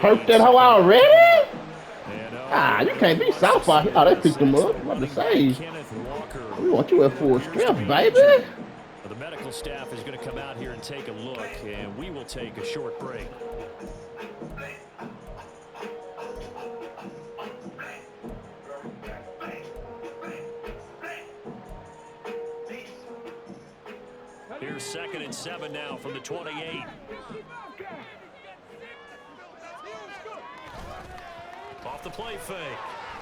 Hurt that hoe already? Ah, you can't be south out here. Oh, they picked him up. I'm about to say. We want you at full strength, baby. The medical staff is going to come out here and take a look, and we will take a short break. Here's 2nd and 7 now from the 28. Off the play fake.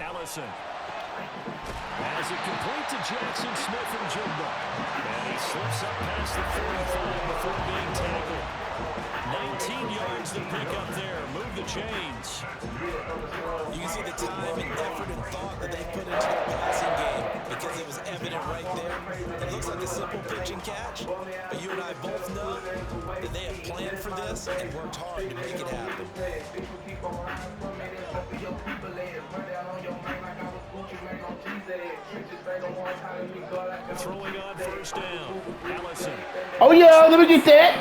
Allison has it complete to Jackson Smith and Jumbo. And he slips up past the 45 before being tackled. 19 yards to pick up there. Move the chains. You can see the time and effort and thought that they put into their passing game because it was evident right there. It looks like a simple pitch and catch, but you and I both know that they have planned for this and worked hard to make it happen. Throwing on 1st down. Allison. Oh, yeah, let me get that.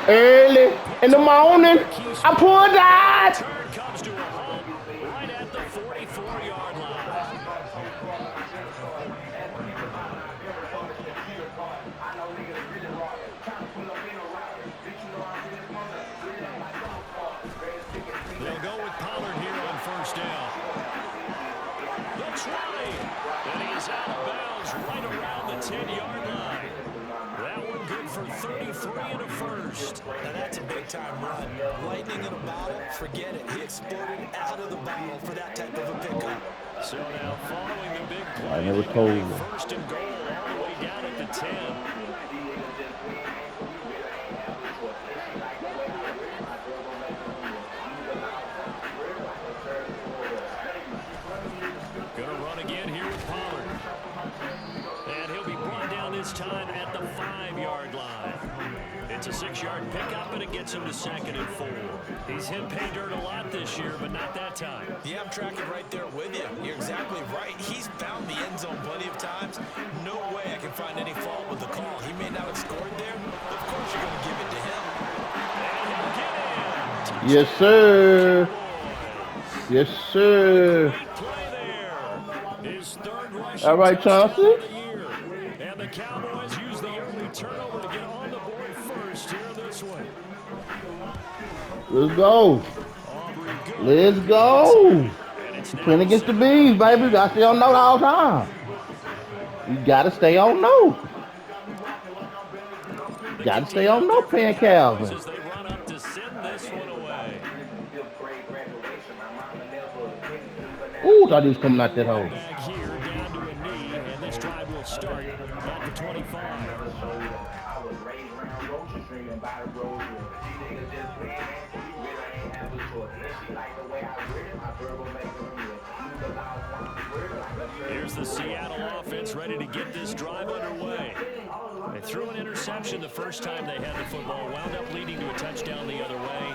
Early in the morning, I pulled out. Turn comes to a halt right at the 44-yard line. They'll go with Pollard here on 1st down. The try, and he's out of bounds right around the 10-yard line. That one good for 33 and a first. Now that's a big-time run. Lightning in a bottle, forget it. He exploded out of the bottle for that type of a pickup. So now following the big play, I never told you. 1st and goal all the way down at the 10. Gonna run again here with Pollard. And he'll be brought down this time at the 5-yard line. It's a 6-yard pickup, and it gets him to 2nd and 4. He's hit pay dirt a lot this year, but not that time. Yeah, I'm tracking right there with you. You're exactly right. He's found the end zone plenty of times. No way I can find any fault with the call. He may not have scored there, but of course you're going to give it to him. And he'll get in. Yes, sir. Yes, sir. His 3rd rushing All right, Chauncey. touchdown of the year. And the Cowboys use the early turnover to get on the board first here this one. Let's go. Let's go. Playing against the Bees, baby. You gotta stay on note all the time. You gotta stay on note. You gotta stay on note playing Calvin. As they run up to send this one away. Ooh, thought he was coming out that hole. Back here down to a knee, and this drive will start at the 25. Here's the Seattle offense ready to get this drive underway. They threw an interception the first time they had the football, wound up leading to a touchdown the other way.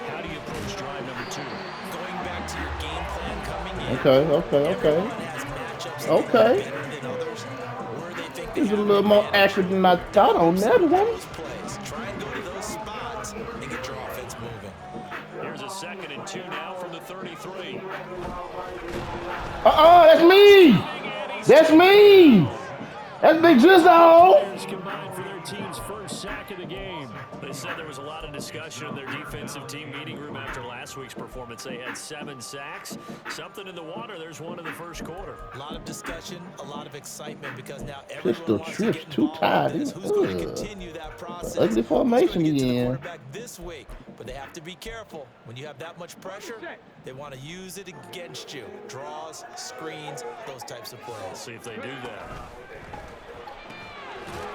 How do you approach drive number 2? Going back to your game plan coming in. Okay. He's a little more accurate than I thought on that one. Try and go to those spots and get your offense moving. Here's a 2nd and 2 now from the 33. That's me. That's me. That's Big Jizzle. Combined for their team's first sack of the game. They said there was a lot of discussion in their defensive team meeting room after last week's performance. They had 7 sacks. Something in the water. There's one in the first quarter. A lot of discussion, a lot of excitement because now Pistol everyone wants trips to get too involved tight. in this. Who's going to continue that process? Ugly formation Who's going to get to the again. quarterback this week? But they have to be careful. When you have that much pressure, they want to use it against you. Draws, screens, those types of plays. See if they do that.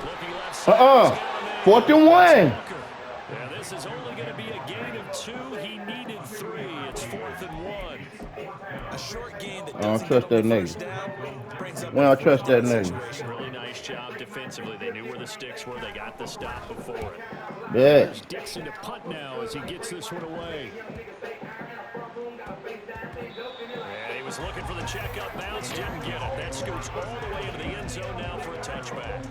Looking left side. 4th and 1. Yeah, this is only going to be a gain of 2. He needed 3. It's 4th and 1. A short game that I don't doesn't trust get that over nigga. first down brings up We don't a trust that fourth down nigga. situation. Really nice job defensively. They knew where the sticks were. They got the stop before it. Yeah. There's Dixon to punt now as he gets this one away. And he was was looking for the checkup bounce, didn't get it. That scoots all the way into the end zone now for a touchback.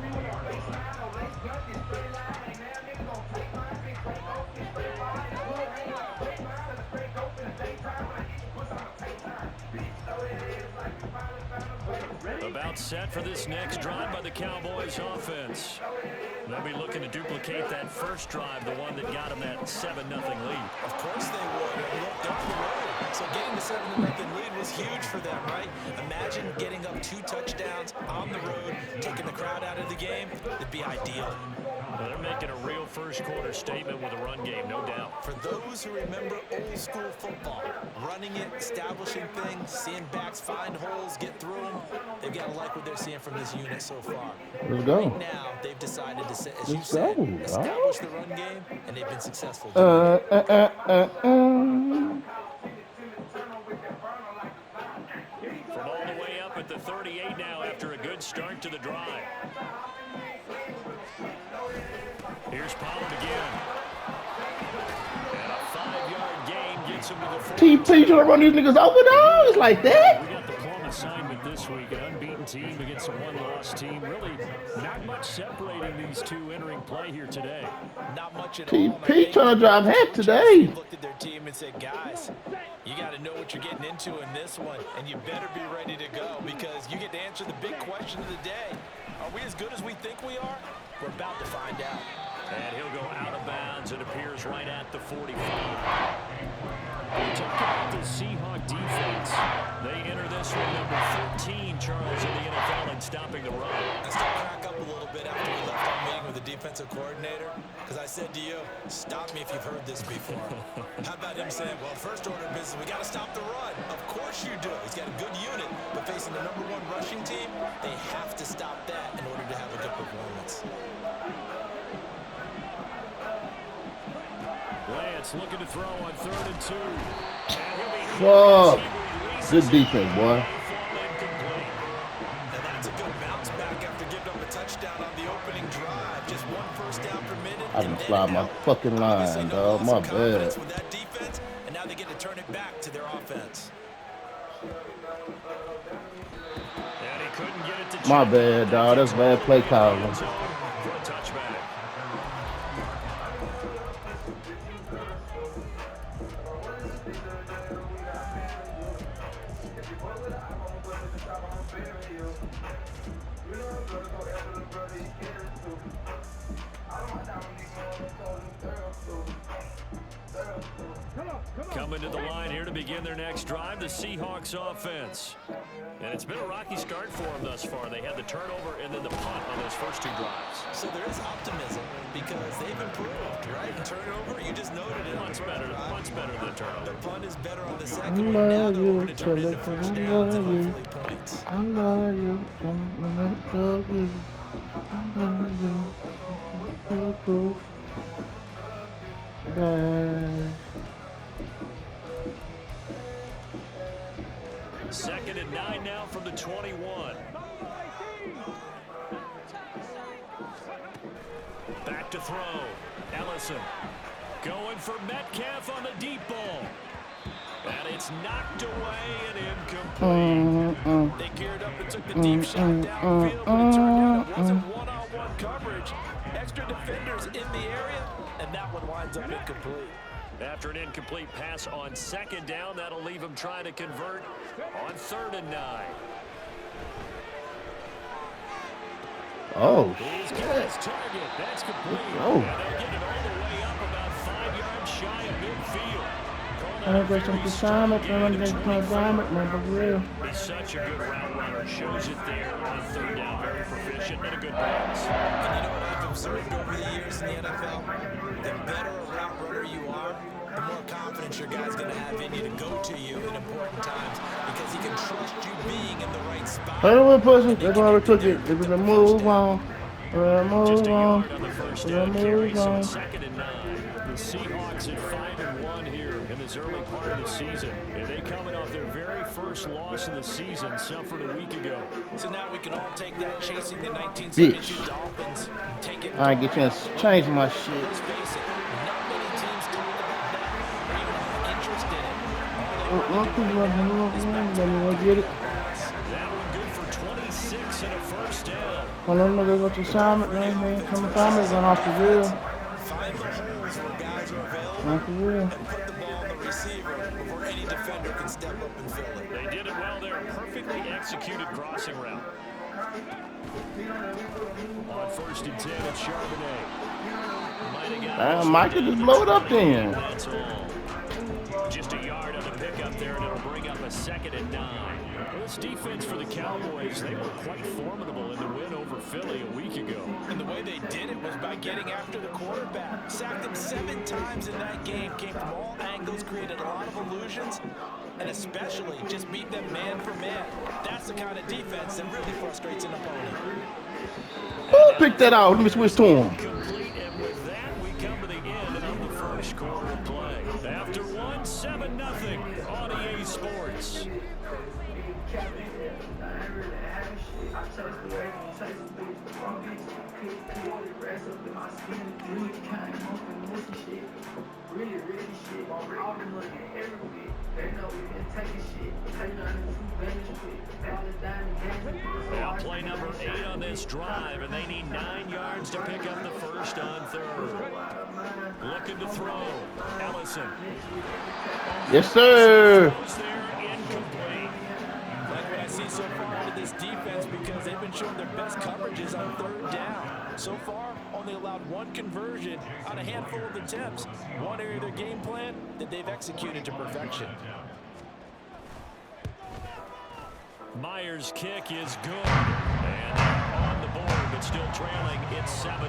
About set for this next drive by the Cowboys offense. They'll be looking to duplicate that first drive, the one that got them that 7-0 lead. Of course they would. Look, they're on the road. So getting the 7-0 lead was huge for them, right? Imagine getting up 2 touchdowns on the road, taking the crowd out of the game. It'd be ideal. Well, they're making a real first-quarter statement with a run game, no doubt. For those who remember old-school football, running it, establishing things, seeing backs find holes, get through them, they've got to like what they're seeing from this unit so far. Let's go. Right now, they've decided to, as you Let's said, go. establish the run game, and they've been successful. From all the way up at the 38 now after a good start to the drive. Here's Pollard again. And a 5-yard gain gets him to the 40. TP trying to run these niggas over though? It's like that? We got the plum assignment this week. An unbeaten team against a one-loss team. Really not much separating these two entering play here today. Not much at all. TP trying to drive head today. Looked at their team and said, guys, you got to know what you're getting into in this one, and you better be ready to go because you get to answer the big question of the day. Are we as good as we think we are? We're about to find out. And he'll go out of bounds. It appears right at the 45. We talk about the Seahawk defense. They enter this one number 13, Charles, in the NFL, and stopping the run. I still crack up a little bit after we left our meeting with the defensive coordinator because I said to you, stop me if you've heard this before. How about him saying, well, first order of business, we got to stop the run. Of course you do. He's got a good unit, but facing the number 1 rushing team, they have to stop that in order to have a good performance. Lance looking to throw on 3rd and 2. Fuck. Good defense, boy. Now that's a good bounce back after giving up a touchdown on the opening drive. Just 1 first down per minute. I done slide my fucking line, dog. My bad. With that defense, and now they get to turn it back to their offense. And he couldn't get it to My bad, dog. That's bad play calling. for a touchback. Coming to the line here to begin their next drive, the Seahawks offense. And it's been a rocky start for them thus far. They had the turnover and then the punt on those first 2 drives. So there is optimism because they've improved, right? And turnover, you just noted it. Punt's better than turnover. The punt is better on the second one. Now they're going to turn it into first downs and hopefully points. I love you. I love you. I love you. Bye. 2nd and 9 now from the 21. Back to throw. Ellison going for Metcalf on the deep ball. And it's knocked away and incomplete. They geared up and took the deep shot downfield, but it turned out it wasn't one-on-one coverage. Extra defenders in the area, and that one winds up incomplete. After an incomplete pass on 2nd down, that'll leave him trying to convert on 3rd and 9. Oh, He's shit. got his target. That's complete. Oh. And they'll get it all the way up about 5 yards shy of midfield. He's such a good route runner. Shows it there on 3rd down. Very proficient and a good pass. And you know what I've observed over the years in the NFL? The better a route runner you are, the more confidence your guy's going to have in you to go to you in important times because he can trust you being in the right spot. I don't want to push it. That's why we took it. It was a move on. Just Move a on. yard on the first down carry, Move so on. it's 2nd and 9. The Seahawks at 5-1 here in this early part of the season. And they coming off their very first loss of the season, suffered a week ago. So now we can all take that chasing the 1972 Bitch. Dolphins, take it. I get a chance to change my shit. Let's face it, not many teams talk about that or even have interest in it. All they Let me get it. That one good for 26 and a first down. Well, them niggas go to assignment, man. Some assignment going off the real. Find the holes where guys are available Off the real. and put the ball on the receiver before any defender can step up and fill it. They did it well there. Perfectly executed crossing route. On 1st and 10, it's Charbonnet. Damn, Mike could just blow it up then. That's all. Just a yard on the pickup there, and it'll bring up a 2nd and 9. Well, this defense for the Cowboys, they were quite formidable in the win over Philly a week ago. And the way they did it was by getting after the quarterback. Sacked him 7 times in that game. Came from all angles, created a lot of illusions, and especially just beat them man for man. That's the kind of defense that really frustrates an opponent. Who picked that out? Let me switch to him. Complete, and with that, we come to the end of the first quarter of play. After 1, 7-0 on EA Sports. Now play number 8 on this drive, and they need 9 yards to pick up the first on 3rd. Looking to throw. Ellison. Yes, sir. Throws there, incomplete. Like what I see so far out of this defense, because they've been showing their best coverages on 3rd down. So far, only allowed 1 conversion on a handful of attempts. One area of their game plan that they've executed to perfection. Myers' kick is good. And on the board, but still trailing. It's 7-3.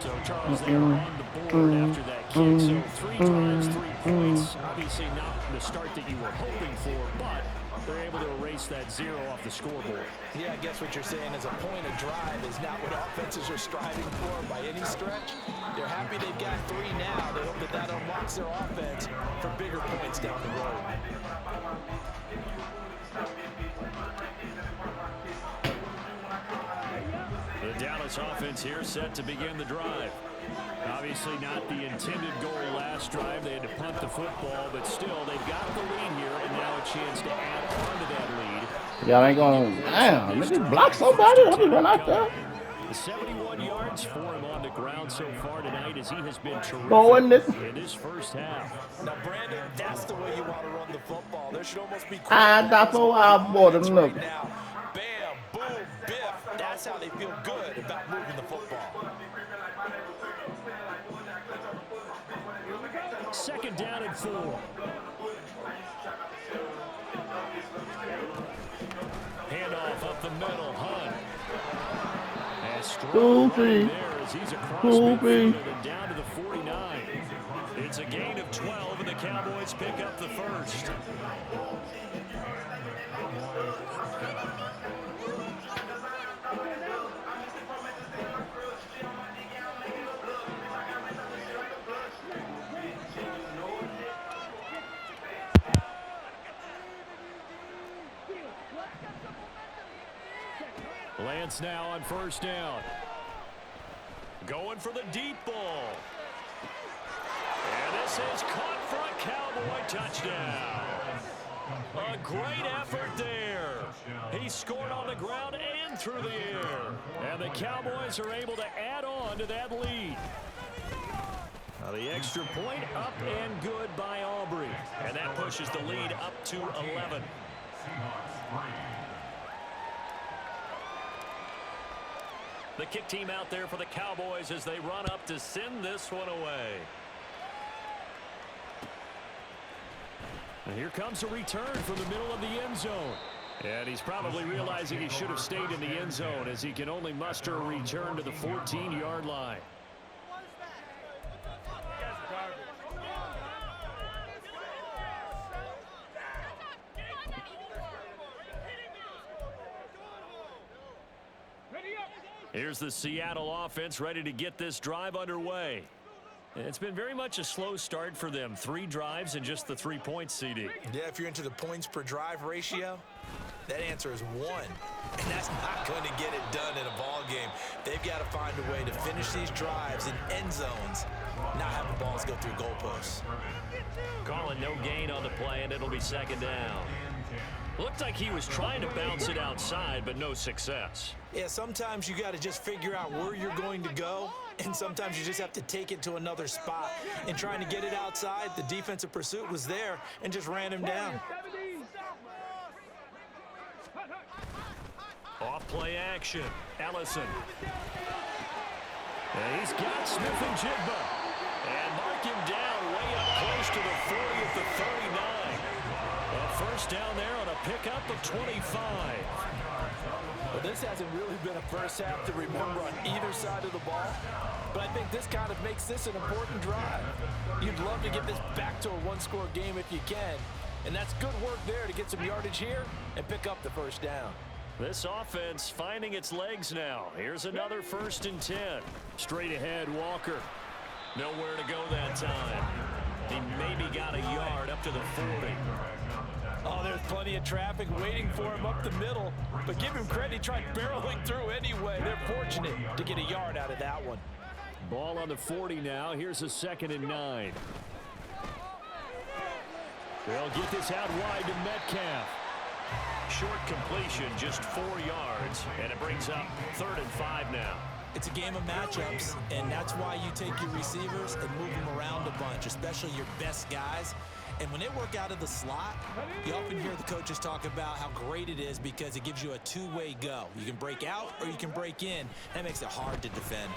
So, Charles, they are on the board after that kick. So, 3 drives, 3 points. Obviously not the start that you were hoping for, but they're able to erase that 0 off the scoreboard. Yeah, I guess what you're saying is a point of drive is not what offenses are striving for by any stretch. They're happy they've got 3 now. They hope that that unlocks their offense for bigger points down the road. The Dallas offense here set to begin the drive. Obviously not the intended goal last drive. They had to punt the football, but still they've got the lead here, and now a chance to add on to that lead. Y'all ain't going, damn, let me block somebody. Let me run out there. 71 yards for him on the ground so far tonight, as he has been Going terrific this. in his first half. Now, Brandon, that's the way you want to run the football. There should almost be That's so out more than right look. now. Bam, boom, biff. That's how they feel good about moving the football. 2nd down and 4. Handoff up the middle, Hunt. And strong Goofy. there as he's across Goofy. midfield and down to the 49. It's a gain of 12, and the Cowboys pick up the first. Lance now on 1st down. Going for the deep ball. And this is caught for a Cowboy touchdown. A great effort there. He scored on the ground and through the air. And the Cowboys are able to add on to that lead. Now the extra point up and good by Aubrey. And that pushes the lead up to 11. The kick team out there for the Cowboys as they run up to send this one away. And here comes a return from the middle of the end zone. And he's probably realizing he should have stayed in the end zone, as he can only muster a return to the 14-yard line. Here's the Seattle offense ready to get this drive underway. It's been very much a slow start for them. 3 drives and just the 3 points, CD. Yeah, if you're into the points per drive ratio, that answer is 1. And that's not going to get it done in a ball game. They've got to find a way to finish these drives in end zones not having balls go through goalposts. Calling no gain on the play, and it'll be second down. Looked like he was trying to bounce it outside, but no success. Yeah, sometimes you got to just figure out where you're going to go, and sometimes you just have to take it to another spot. And trying to get it outside, the defensive pursuit was there and just ran him down. Off-play action. Ellison. And he's got Smith and Jigba. And mark him down way up close to the 40 at the 39. A first down there on a pickup of 25. Well, this hasn't really been a first half to remember on either side of the ball, but I think this kind of makes this an important drive. You'd love to get this back to a one-score game if you can, and that's good work there to get some yardage here and pick up the first down. This offense finding its legs now. Here's another 1st and 10. Straight ahead, Walker. Nowhere to go that time. He maybe got a yard up to the 40. Oh, there's plenty of traffic waiting for him up the middle, but give him credit, he tried barreling through anyway. They're fortunate to get a yard out of that one. Ball on the 40 now. Here's a 2nd and 9. They'll get this out wide to Metcalf. Short completion, just 4 yards, and it brings up 3rd and 5 now. It's a game of matchups, and that's why you take your receivers and move them around a bunch, especially your best guys. And when they work out of the slot, you often hear the coaches talk about how great it is because it gives you a two-way go. You can break out or you can break in. That makes it hard to defend.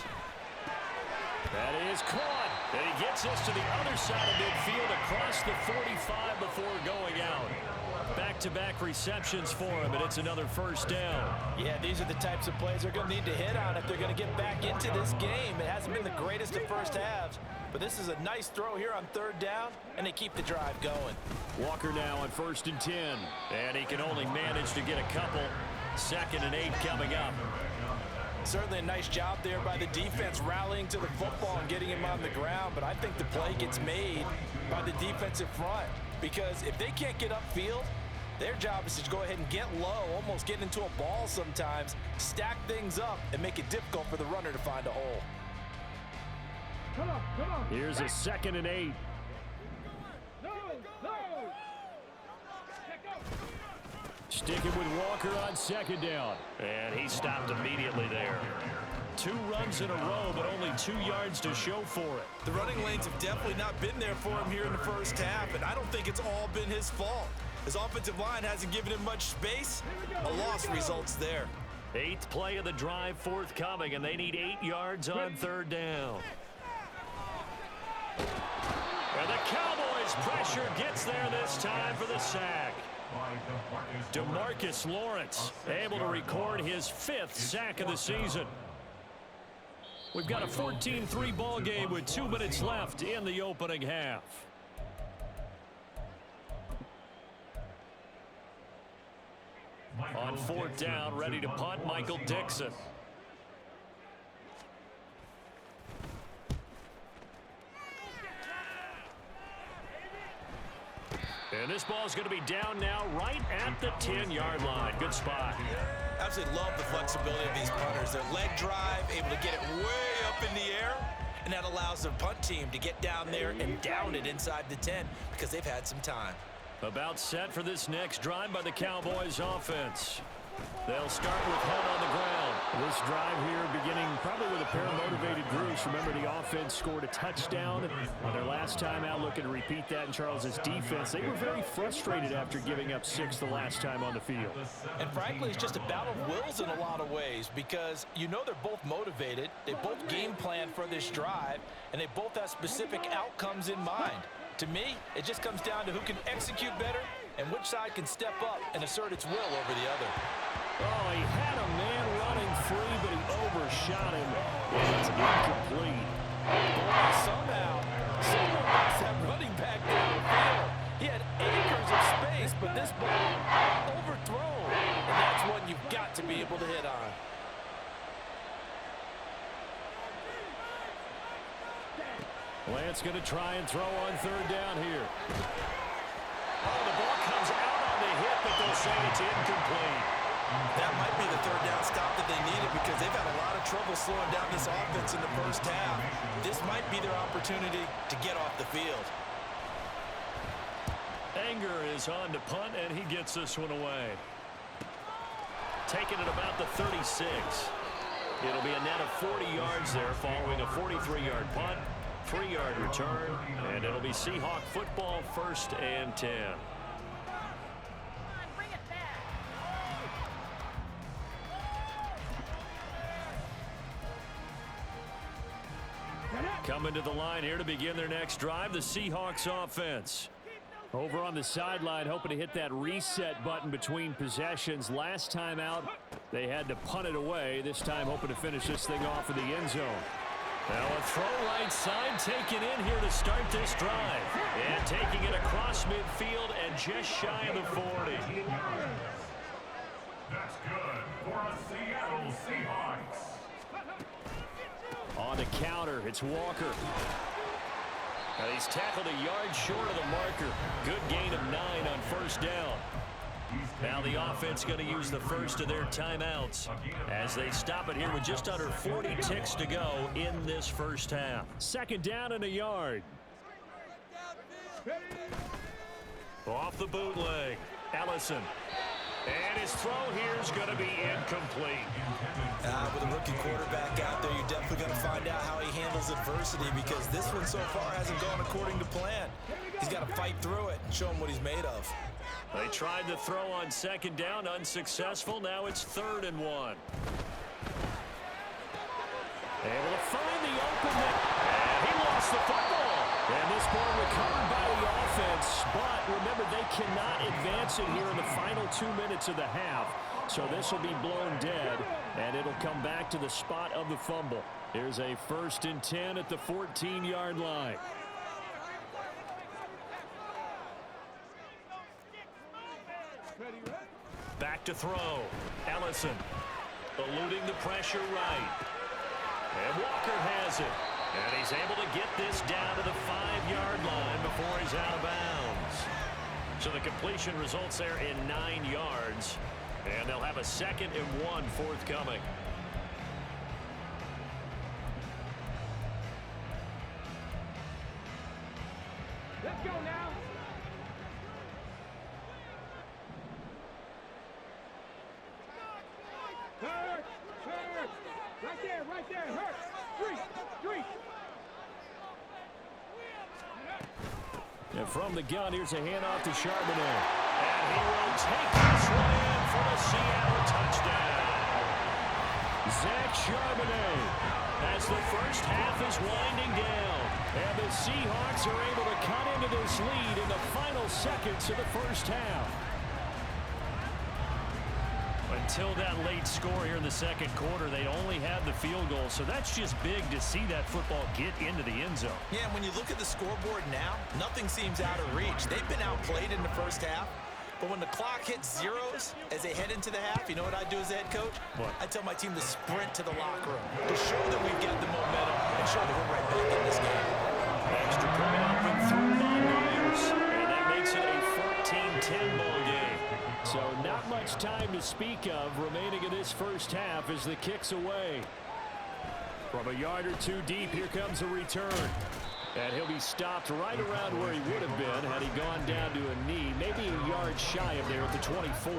That is caught. And he gets us to the other side of midfield across the 45 before going out. Back-to-back receptions for him, and it's another first down. Yeah, these are the types of plays they're going to need to hit on if they're going to get back into this game. It hasn't been the greatest of first halves, but this is a nice throw here on 3rd down, and they keep the drive going. Walker now on 1st and 10, and he can only manage to get a couple. 2nd and 8 coming up. Certainly a nice job there by the defense rallying to the football and getting him on the ground, but I think the play gets made by the defensive front because if they can't get upfield, their job is to go ahead and get low, almost get into a ball sometimes, stack things up, and make it difficult for the runner to find a hole. Here's a 2nd and 8. Sticking with Walker on 2nd down. And he stopped immediately there. 2 runs in a row, but only 2 yards to show for it. The running lanes have definitely not been there for him here in the first half, and I don't think it's all been his fault. His offensive line hasn't given him much space. A loss results there. 8th play of the drive forthcoming, and they need 8 yards on 3rd down. And the Cowboys' pressure gets there this time for the sack. DeMarcus Lawrence able to record his 5th sack of the season. We've got a 14-3 ball game with 2 minutes left in the opening half. On 4th down, ready to punt, Michael Dixon. And this ball is going to be down now right at the 10-yard line. Good spot. Absolutely love the flexibility of these punters. Their leg drive, able to get it way up in the air, and that allows their punt team to get down there and down it inside the 10 because they've had some time. About set for this next drive by the Cowboys offense. They'll start with head on the ground. This drive here beginning probably with a pair of motivated groups. Remember, the offense scored a touchdown on their last time out. Looking to repeat that in Charles's defense. They were very frustrated after giving up 6 the last time on the field. And frankly, it's just a battle of wills in a lot of ways because you know they're both motivated. They both game plan for this drive, and they both have specific outcomes in mind. To me, it just comes down to who can execute better and which side can step up and assert its will over the other. Oh, he had a man running free, but he overshot him. And it's incomplete. Boy, somehow, someone got that running back downfield. He had acres of space, but this ball overthrown. And that's one you've got to be able to hit on. Lance going to try and throw on 3rd down here. Oh, the ball comes out on the hit, but they'll say it's incomplete. That might be the third down stop that they needed because they've had a lot of trouble slowing down this offense in the first half. This might be their opportunity to get off the field. Anger is on to punt, and he gets this one away. Taking it about the 36. It'll be a net of 40 yards there following a 43-yard punt, 3-yard return, and it'll be Seahawk football, 1st and 10. Coming to the line here to begin their next drive, the Seahawks offense. Over on the sideline, hoping to hit that reset button between possessions. Last time out, they had to punt it away. This time, hoping to finish this thing off in the end zone. Now a throw right side taken in here to start this drive. And taking it across midfield and just shy of the 40. That's good for a Seattle Seahawks. On the counter, it's Walker. Now he's tackled a yard short of the marker. Good gain of 9 on 1st down. Now the offense going to use the first of their timeouts as they stop it here with just under 40 ticks to go in this first half. 2nd down and a yard. Off the bootleg, Ellison. And his throw here is going to be incomplete. With a rookie quarterback out there, you're definitely going to find out how he handles adversity because this one so far hasn't gone according to plan. He's got to fight through it and show him what he's made of. They tried the throw on 2nd down, unsuccessful. Now it's 3rd and 1. Able to find the opening, and he lost the football. And this ball recovered by the offense, but remember, they cannot advance it here in the final 2 minutes of the half. So this will be blown dead, and it'll come back to the spot of the fumble. Here's a 1st and 10 at the 14-yard line. Back to throw. Ellison eluding the pressure right. And Walker has it. And he's able to get this down to the 5-yard line before he's out of bounds. So the completion results there in 9 yards. And they'll have a 2nd and 1 forthcoming. Let's go now. Hurt. Right there, hurt. Three. And from the gun, here's a handoff to Charbonnet. And he will take this one in for the Seattle touchdown. Zach Charbonnet as the first half is winding down. And the Seahawks are able to cut into this lead in the final seconds of the first half. Until that late score here in the 2nd quarter, they only had the field goal. So that's just big to see that football get into the end zone. Yeah, when you look at the scoreboard now, nothing seems out of reach. They've been outplayed in the first half. But when the clock hits zeros as they head into the half, you know what I do as the head coach? What? I tell my team to sprint to the locker room to show that we've got the momentum and show that we're right back in this game. Extra point up and through by Myers. And that makes it a 14-10 ball game. So not much time to speak of remaining in this first half as the kick's away. From a yard or two deep, here comes a return. And he'll be stopped right around where he would have been had he gone down to a knee, maybe a yard shy of there at the 24.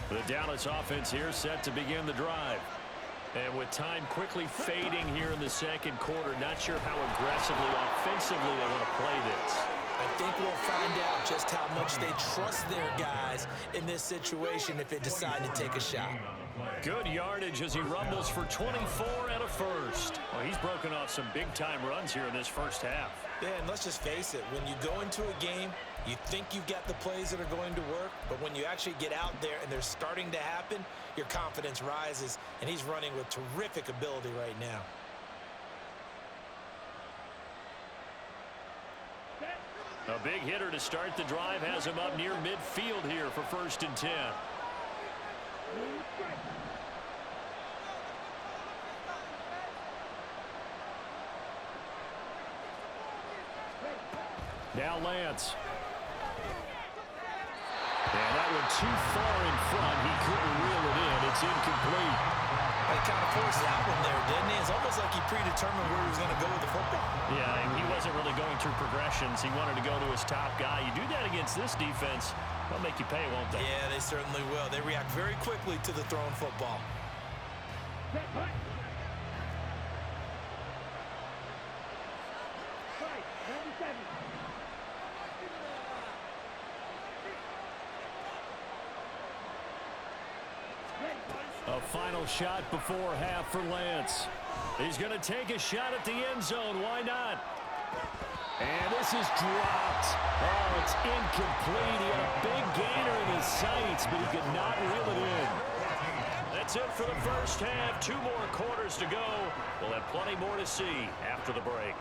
The Dallas offense here set to begin the drive. And with time quickly fading here in the 2nd quarter, not sure how aggressively, offensively they want to play this. I think we'll find out just how much they trust their guys in this situation if they decide to take a shot. Good yardage as he rumbles for 24 and a first. Well, he's broken off some big-time runs here in this first half. Yeah, and let's just face it. When you go into a game, you think you've got the plays that are going to work, but when you actually get out there and they're starting to happen, your confidence rises, and he's running with terrific ability right now. A big hitter to start the drive has him up near midfield here for 1st and 10. Now Lance. And that went too far in front. He couldn't reel it in. It's incomplete. He kind of forced that one there, didn't he? It's almost like he predetermined where he was going to go with the football. Yeah, and he wasn't really going through progressions. He wanted to go to his top guy. You do that against this defense, they'll make you pay, won't they? Yeah, they certainly will. They react very quickly to the thrown football. Set, hut. Right, 97. A final shot before half for Lance. He's going to take a shot at the end zone. Why not? And this is dropped. Oh, it's incomplete. He had a big gainer in his sights, but he could not reel it in. That's it for the first half. 2 more quarters to go. We'll have plenty more to see after the break.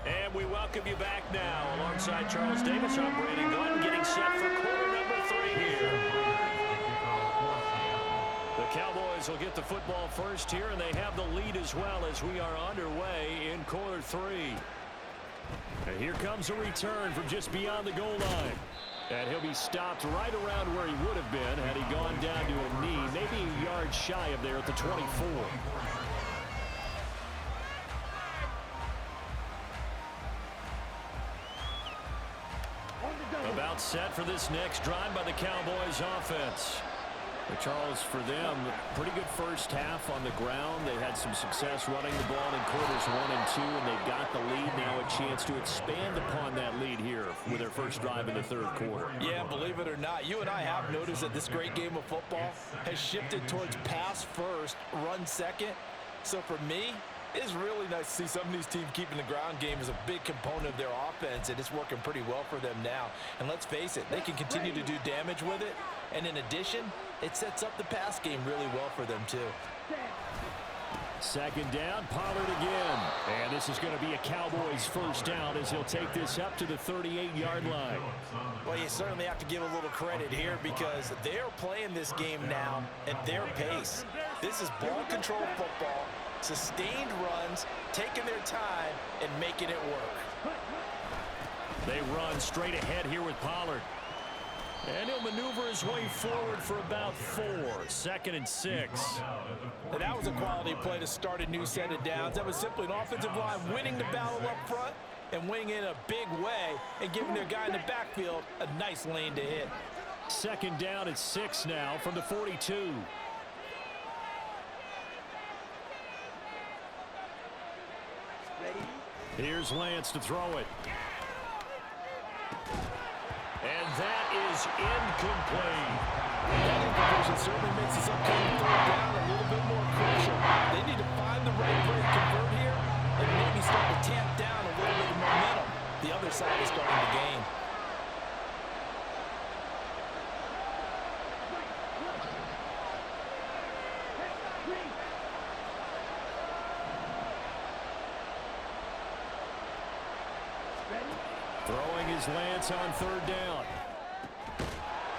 And we welcome you back now. Alongside Charles Davis, I'm Brandon Glenn, getting set for quarter number 3 here. The Cowboys will get the football first here, and they have the lead as well as we are underway in quarter 3. And here comes a return from just beyond the goal line. And he'll be stopped right around where he would have been had he gone down to a knee, maybe a yard shy of there at the 24. About set for this next drive by the Cowboys offense. But Charles, for them, pretty good first half on the ground. They had some success running the ball in quarters 1 and 2, and they've got the lead now, a chance to expand upon that lead here with their first drive in the 3rd quarter. Yeah, believe it or not, you and I have noticed that this great game of football has shifted towards pass first, run second. So for me, it's really nice to see some of these teams keeping the ground game as a big component of their offense, and it's working pretty well for them now. And let's face it, they can continue to do damage with it. And in addition, it sets up the pass game really well for them too. 2nd down, Pollard again. And this is going to be a Cowboys first down as he'll take this up to the 38-yard line. Well, you certainly have to give a little credit here because they're playing this game now at their pace. This is ball control football, sustained runs, taking their time, and making it work. They run straight ahead here with Pollard. And he'll maneuver his way forward for about 4. 2nd and 6. And that was a quality play to start a new set of downs. That was simply an offensive line winning the battle up front and winning in a big way and giving their guy in the backfield a nice lane to hit. 2nd down at 6 now from the 42. Here's Lance to throw it. And that is incomplete. That incompletion certainly makes this upcoming 3rd down a little bit more crucial. They need to find the right way to convert here and maybe start to tamp down a little bit of momentum. The other side is starting to gain. Throwing his Lance on 3rd down.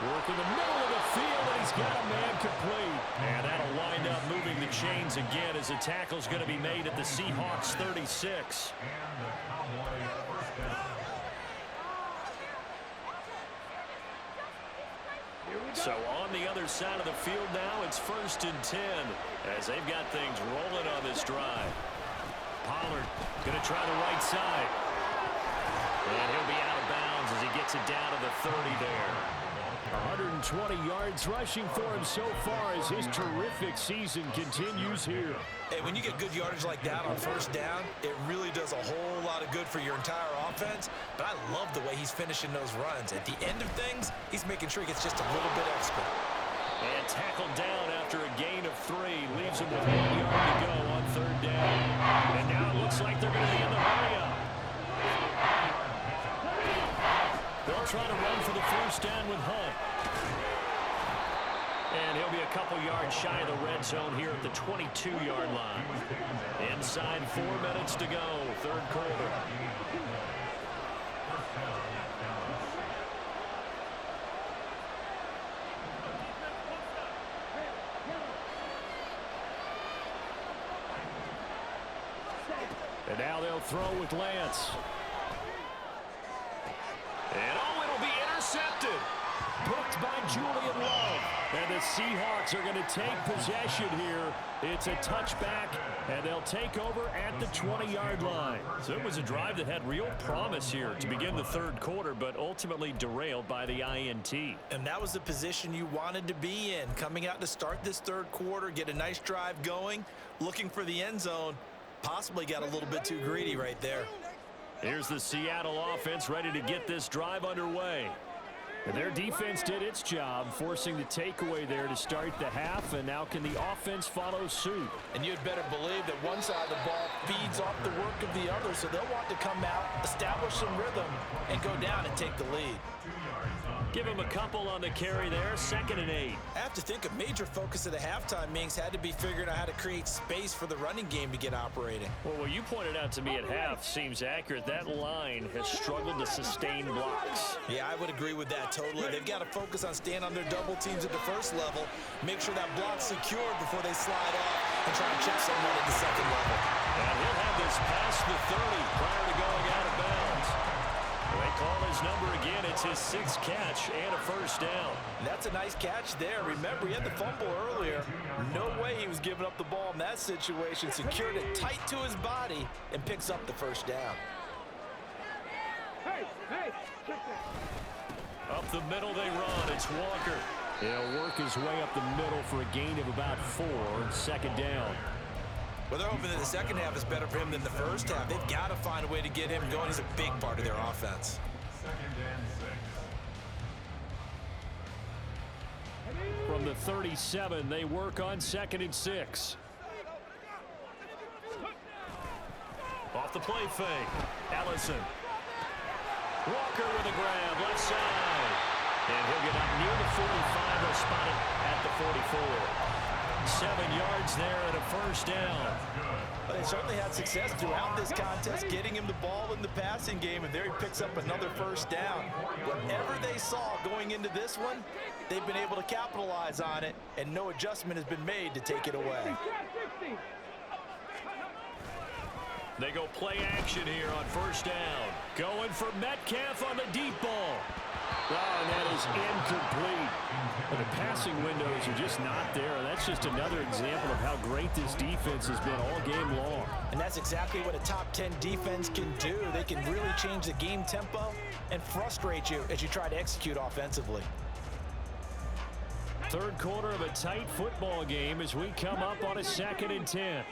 Work in the middle of the field, and he's got a man complete. And that'll wind up moving the chains again as the tackle's going to be made at the Seahawks 36. So on the other side of the field now, it's 1st and 10 as they've got things rolling on this drive. Pollard going to try the right side. And he'll be out of bounds as he gets it down to the 30 there. 120 yards rushing for him so far as his terrific season continues here. Hey, when you get good yardage like that on 1st down, it really does a whole lot of good for your entire offense. But I love the way he's finishing those runs. At the end of things, he's making sure he gets just a little bit extra. And tackled down after a gain of 3. Leaves him with 1 yard to go on 3rd down. And now it looks like they're going to be in the hurry-up. They'll try to run for the first down with Hunt. And he'll be a couple yards shy of the red zone here at the 22-yard line. Inside 4 minutes to go, third quarter. And now they'll throw with Lance. And oh, it'll be intercepted. Booked by Julian Love. And the Seahawks are going to take possession here. It's a touchback, and they'll take over at the 20-yard line. So it was a drive that had real promise here to begin the third quarter, but ultimately derailed by the INT. And that was the position you wanted to be in. Coming out to start this third quarter, get a nice drive going, looking for the end zone. Possibly got a little bit too greedy right there. Here's the Seattle offense ready to get this drive underway. And their defense did its job, forcing the takeaway there to start the half, and now can the offense follow suit? And you'd better believe that one side of the ball feeds off the work of the other, so they'll want to come out, establish some rhythm, and go down and take the lead. Give him a couple on the carry there, 2nd and 8. I have to think a major focus of the halftime meetings had to be figuring out how to create space for the running game to get operating. Well, what you pointed out to me at half seems accurate. That line has struggled to sustain blocks. Yeah, I would agree with that totally. They've got to focus on staying on their double teams at the first level, make sure that block's secured before they slide off and try and check someone at the second level. And he'll have this past the 30 prior to going out of bounds. They call his number again. It's his 6th catch and a first down. That's a nice catch there. Remember, he had the fumble earlier. No way he was giving up the ball in that situation. Secured it tight to his body and picks up the first down. Hey, Up the middle they run. It's Walker. He'll work his way up the middle for a gain of about 4, 2nd down. Well, they're hoping that the second half is better for him than the first half. They've got to find a way to get him going. He's a big part of their offense. 2nd and 6. From the 37, they work on 2nd and 6. Off the play fake. Ellison. Walker with a grab, left side. And he'll get up near the 45. They'll spot it at the 44. 7 yards there and a first down. They certainly had success throughout this contest, getting him the ball in the passing game, and there he picks up another first down. Whatever they saw going into this one, they've been able to capitalize on it, and no adjustment has been made to take it away. They go play action here on first down. Going for Metcalf on the deep ball. Oh, and that is incomplete. But the passing windows are just not there. That's just another example of how great this defense has been all game long. And that's exactly what a top 10 defense can do. They can really change the game tempo and frustrate you as you try to execute offensively. Third quarter of a tight football game as we come up on a 2nd and 10.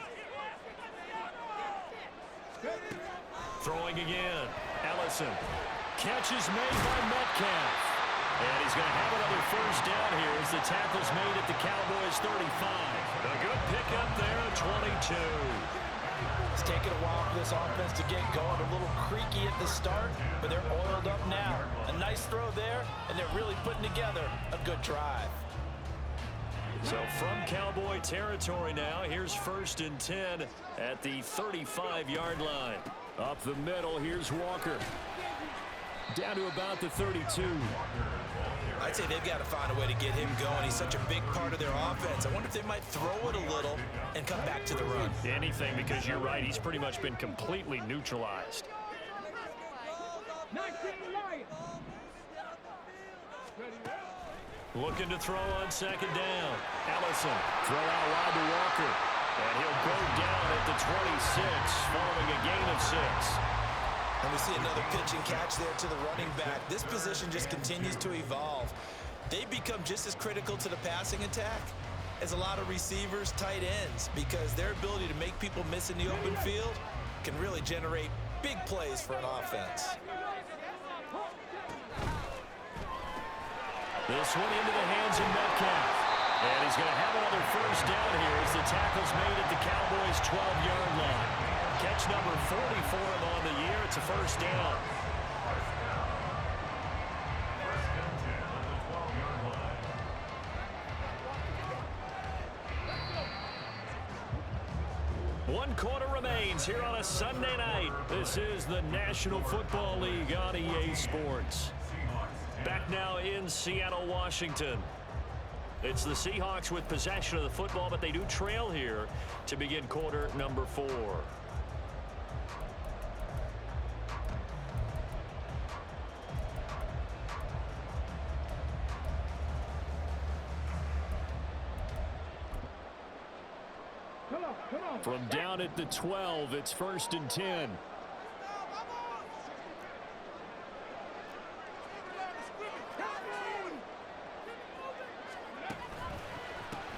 Throwing again. Ellison. Catch is made by Metcalf. And he's going to have another first down here as the tackle's made at the Cowboys' 35. A good pickup there at 22. It's taken a while for this offense to get going. A little creaky at the start, but they're oiled up now. A nice throw there, and they're really putting together a good drive. So from Cowboy territory now, here's 1st and 10 at the 35-yard line. Up the middle, here's Walker. Down to about the 32. I'd say they've got to find a way to get him going. He's such a big part of their offense. I wonder if they might throw it a little and come back to the run. Anything, because you're right. He's pretty much been completely neutralized. Looking to throw on 2nd down. Ellison, throw out wide to Walker. And he'll go down at the 26 following a gain of 6. And we see another pitch and catch there to the running back. This position just continues to evolve. They become just as critical to the passing attack as a lot of receivers, tight ends, because their ability to make people miss in the open field can really generate big plays for an offense. This one into the hands of Metcalf. And he's going to have another first down here as the tackle's made at the Cowboys' 12-yard line. Catch number 40 for him on the year. It's a first down. quarter remains here on a Sunday night. This is the National Football League on EA Sports. Back now in Seattle, Washington. It's the Seahawks with possession of the football, but they do trail here to begin quarter number 4. From down at the 12, it's 1st and 10.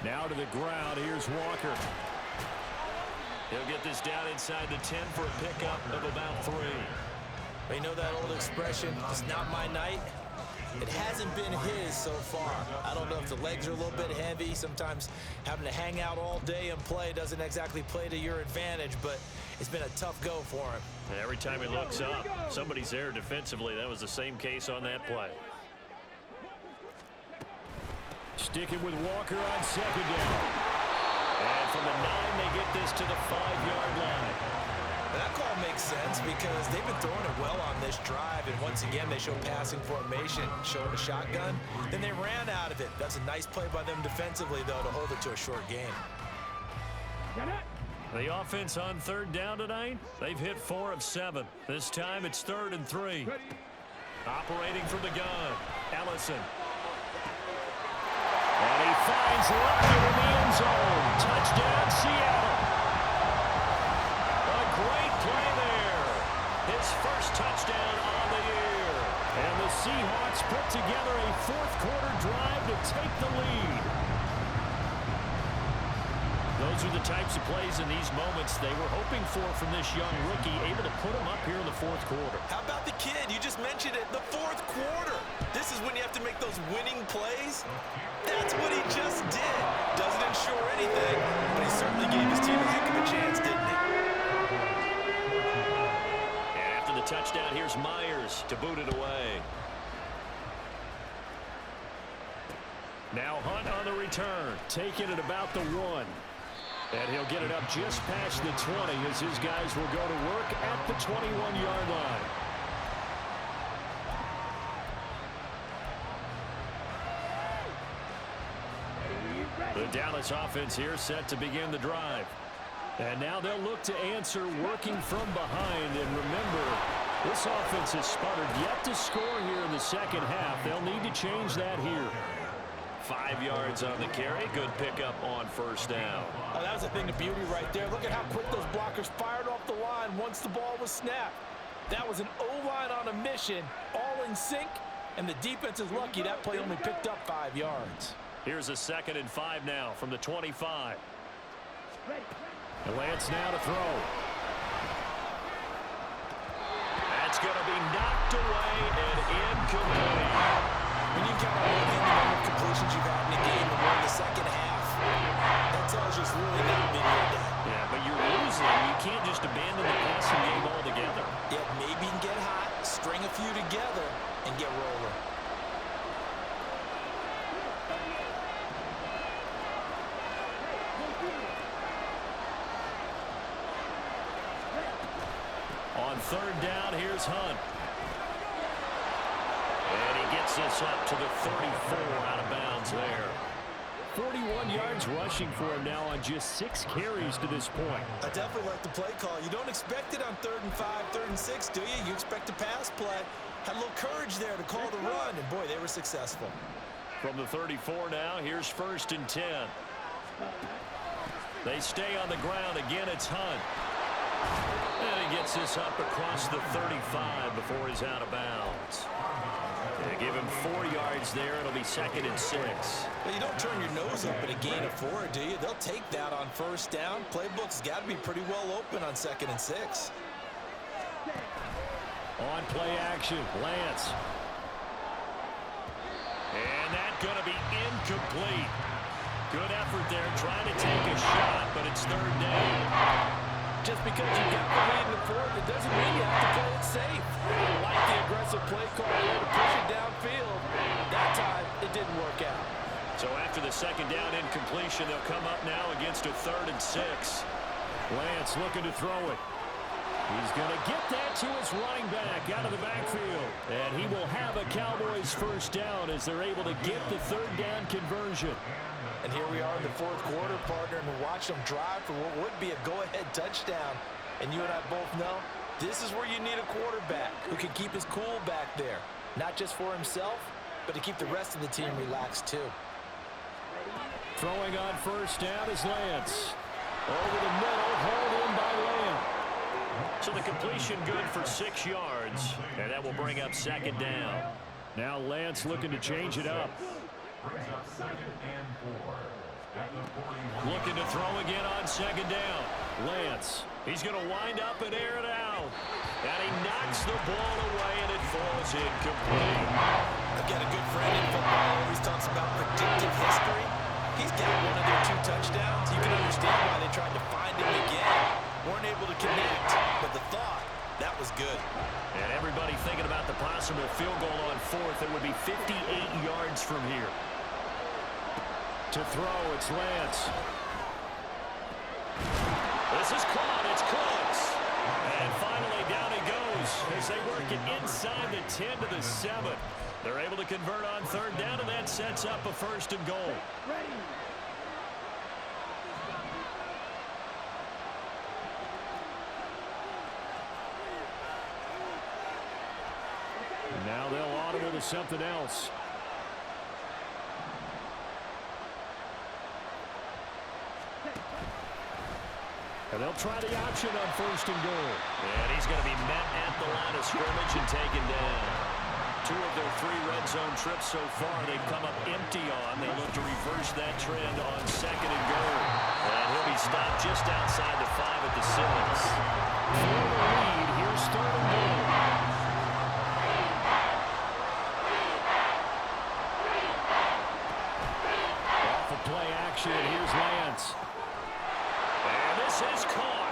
Now to the ground. Here's Walker. He'll get this down inside the 10 for a pickup of about 3. You know that old expression, it's not my night? It hasn't been his so far. I don't know if the legs are a little bit heavy. Sometimes having to hang out all day and play doesn't exactly play to your advantage, but it's been a tough go for him. Every time he looks up, somebody's there defensively. That was the same case on that play. Sticking with Walker on 2nd down. And from the 9, they get this to the 5-yard line. That call makes sense because they've been throwing it well on this drive, and once again they show passing formation, showing a shotgun. Then they ran out of it. That's a nice play by them defensively, though, to hold it to a short game. The offense on 3rd down tonight, they've hit 4 of 7. This time it's 3rd and 3. Operating from the gun, Ellison. And he finds Lockett in the end zone. Touchdown, Seattle. A great play there. His first touchdown on the year. And the Seahawks put together a 4th quarter drive to take the lead. Those are the types of plays in these moments they were hoping for from this young rookie, able to put him up here in the 4th quarter. How about the kid? You just mentioned it, the 4th quarter. This is when you have to make those winning plays. That's what he just did. Doesn't ensure anything, but he certainly gave his team a heck of a chance, didn't he? And after the touchdown, here's Myers to boot it away. Now Hunt on the return, taking it about the 1. And he'll get it up just past the 20 as his guys will go to work at the 21-yard line. The Dallas offense here set to begin the drive. And now they'll look to answer working from behind. And remember, this offense has sputtered yet to score here in the 2nd half. They'll need to change that here. 5 yards on the carry. Good pickup on 1st down. Oh, that was a thing of beauty right there. Look at how quick those blockers fired off the line once the ball was snapped. That was an O-line on a mission, all in sync, and the defense is lucky that play only picked up 5 yards. Here's a 2nd and 5 now from the 25. And Lance now to throw. That's going to be knocked away and incomplete. When you count on the number of completions you've had in a game and won the 2nd half, that tells you it's really not been your day. Yeah, but you're losing. You can't just abandon the passing game altogether. Yeah, maybe you can get hot, string a few together, and get rolling. On 3rd down, here's Hunt. And he gets this up to the 34, out of bounds there. 41 yards rushing for him now on just 6 carries to this point. I definitely like the play call. You don't expect it on 3rd and 5, 3rd and 6, do you? You expect a pass play. Had a little courage there to call the run, and boy, they were successful. From the 34 now, here's 1st and 10. They stay on the ground. Again, it's Hunt. And he gets this up across the 35 before he's out of bounds. They give him 4 yards there. It'll be 2nd and 6. Well, you don't turn your nose up at a gain of 4, do you? They'll take that on 1st down. Playbook's got to be pretty well open on 2nd and 6. On play action, Lance. And that's going to be incomplete. Good effort there, trying to take a shot, but it's 3rd down. Just because you got the lead in the 4th, it doesn't mean you have to play it safe. I like the aggressive play call there to push it downfield. That time, it didn't work out. So after the 2nd down incompletion, they'll come up now against a 3rd and 6. Lance looking to throw it. He's going to get that to his running back out of the backfield. And he will have a Cowboys first down as they're able to get the third down conversion. And here we are in the fourth quarter, partner, and watch them drive for what would be a go-ahead touchdown. And you and I both know this is where you need a quarterback who can keep his cool back there. Not just for himself, but to keep the rest of the team relaxed too. Throwing on first down is Lance. Over the middle, hauled in by Lamb. So the completion good for 6 yards, and that will bring up second down. Now Lance looking to change it up. Looking to throw again on second down. Lance, he's going to wind up and air it out. And he knocks the ball away, and it falls incomplete. I've got a good friend in football who always talks about predictive history. He's got one of their 2 touchdowns. You can understand why they tried to find him again. Weren't able to connect, but the thought, that was good. And everybody thinking about the possible field goal on fourth. It would be 58 yards from here. To throw, it's Lance. This is caught. It's close. And finally down he goes as they work it inside the 10 to the 7. They're able to convert on third down, and that sets up a first and goal. And now they'll audible to something else. And they'll try the option on first and goal. And he's going to be met at the line of scrimmage and taken down. 2 of their 3 red zone trips so far they've come up empty on. They look to reverse that trend on second and goal. And he'll be stopped just outside the 5 at the 6. For the lead, here's third and goal. Off of play action, here's Lance. And this is caught.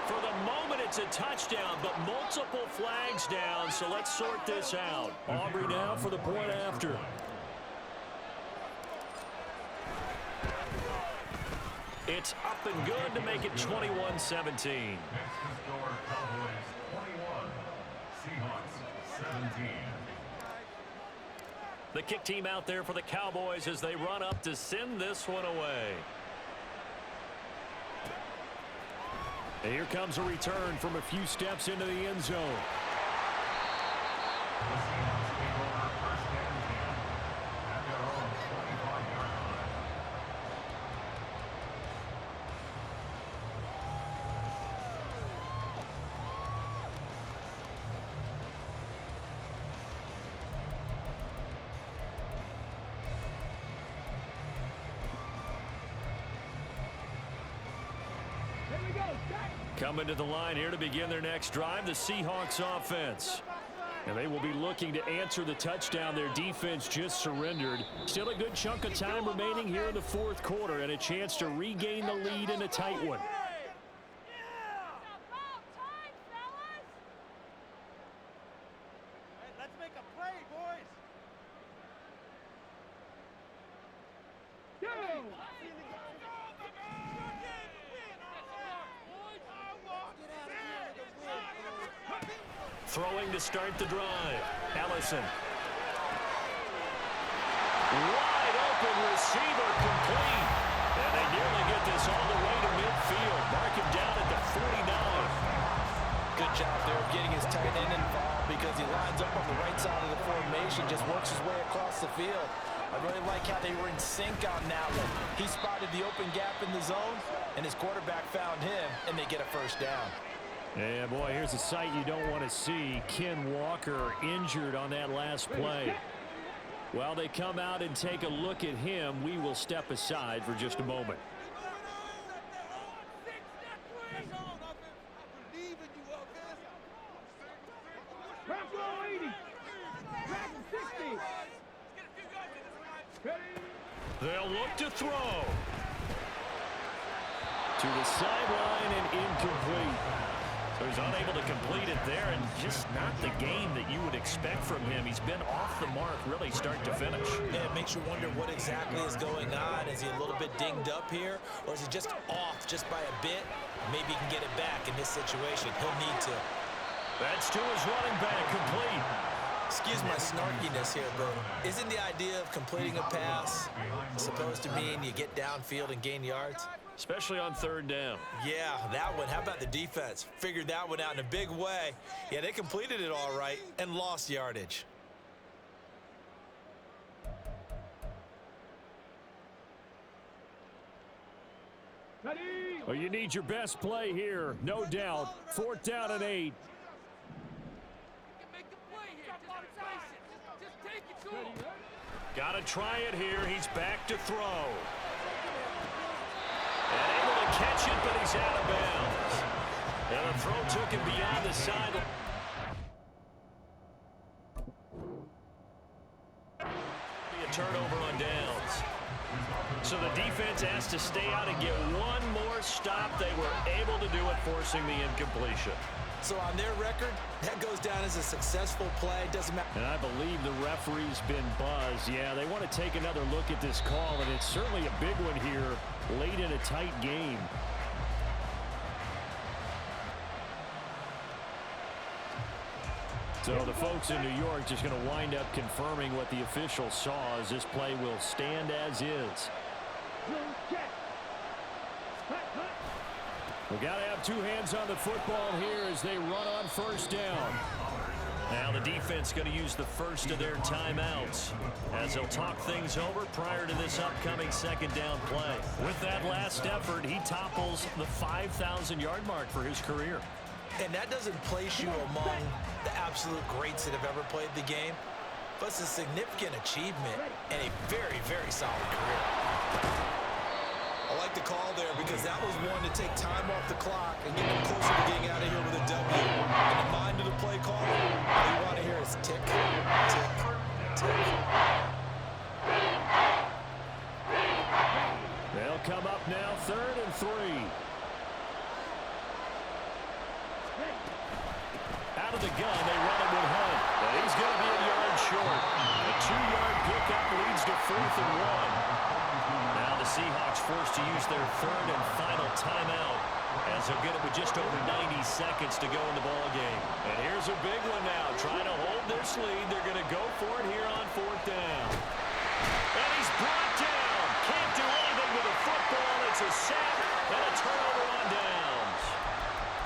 For the moment, it's a touchdown, but multiple flags down, so let's sort this out. Aubrey now for the point after. It's up and good to make it 21-17. The kick team out there for the Cowboys as they run up to send this one away. And here comes a return from a few steps into the end zone. Coming to the line here to begin their next drive, the Seahawks offense. And they will be looking to answer the touchdown their defense just surrendered. Still a good chunk of time remaining here in the fourth quarter and a chance to regain the lead in a tight one. Let's make a play, boys. Throwing to start the drive. Ellison. Wide open receiver complete. And they nearly get this all the way to midfield. Mark him down at the 49. Good job there of getting his tight end involved because he lines up on the right side of the formation, just works his way across the field. I really like how they were in sync on that one. He spotted the open gap in the zone, and his quarterback found him, and they get a first down. Yeah, boy, here's a sight you don't want to see. Ken Walker injured on that last play. While they come out and take a look at him, we will step aside for just a moment. They'll look to throw. To the sideline and incomplete. So he's was unable to complete it there, and just not the game that you would expect from him. He's been off the mark really start to finish. Yeah, it makes you wonder what exactly is going on. Is he a little bit dinged up here, or is he just off just by a bit? Maybe he can get it back in this situation. He'll need to. That's to his running back, complete. Excuse my snarkiness here, but isn't the idea of completing a pass supposed to mean you get downfield and gain yards? Especially on third down. Yeah, that one. How about the defense? Figured that one out in a big way. Yeah, they completed it all right and lost yardage. Well, you need your best play here, no doubt. 4th down and 8. Got to try it here. He's back to throw. And able to catch it, but he's out of bounds. And the throw took him beyond the sideline. A turnover on downs. So the defense has to stay out and get one more stop. They were able to do it, forcing the incompletion. So on their record, that goes down as a successful play. Doesn't matter. And I believe the referee's been buzzed. Yeah, they want to take another look at this call, and it's certainly a big one here late in a tight game. So the folks in New York just going to wind up confirming what the official saw, as this play will stand as is. We've got to have two hands on the football here as they run on 1st down. Now the defense going to use the first of their timeouts as they'll talk things over prior to this upcoming 2nd down play. With that last effort, he topples the 5,000-yard mark for his career. And that doesn't place you among the absolute greats that have ever played the game, but it's a significant achievement and a very, very solid career. I like the call there because that was one to take time off the clock and get them closer to getting out of here with a W. In the mind of the play caller, all you want to hear is tick, tick, tick. They'll come up now 3rd and 3. Out of the gun, they run it with Hunt. And he's going to be a yard short. A 2-yard pickup leads to 4th and 1. Now the Seahawks forced to use their 3rd and final timeout as they'll get it with just over 90 seconds to go in the ball game. And here's a big one now, trying to hold this lead. They're going to go for it here on 4th down. And he's brought down. Can't do anything with the football. It's a sack and a turnover on downs.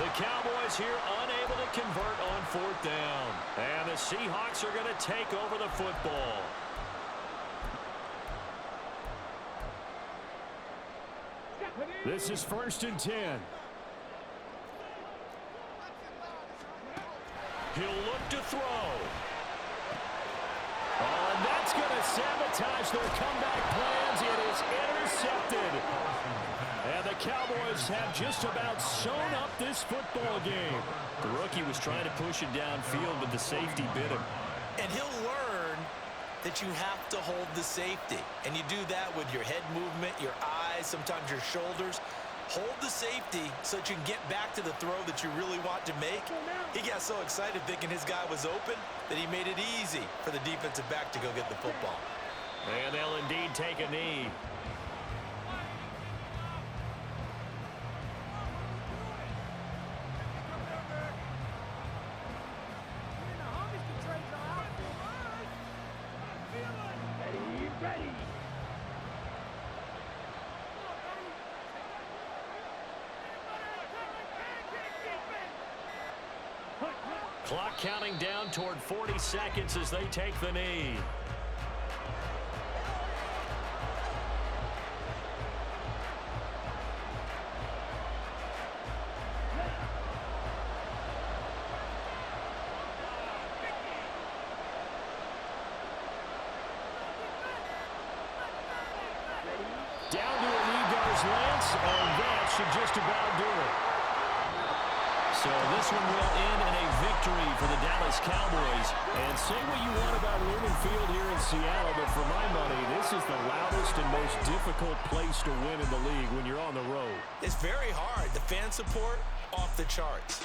The Cowboys here unable to convert on 4th down. And the Seahawks are going to take over the football. This is 1st and 10. He'll look to throw. Oh, and that's going to sabotage their comeback plans. It is intercepted. And the Cowboys have just about sewn up this football game. The rookie was trying to push it downfield, but the safety bit him. And he'll learn that you have to hold the safety. And you do that with your head movement, your eyes, sometimes your shoulders. Hold the safety so that you can get back to the throw that you really want to make. He got so excited thinking his guy was open that he made it easy for the defensive back to go get the football. And they'll indeed take a knee. Clock counting down toward 40 seconds as they take the knee. Down to a knee goes Lance, and that should just about do it. So this one will end in a victory for the Dallas Cowboys. And say what you want about Lumen Field here in Seattle, but for my money, this is the loudest and most difficult place to win in the league when you're on the road. It's very hard. The fan support, off the charts.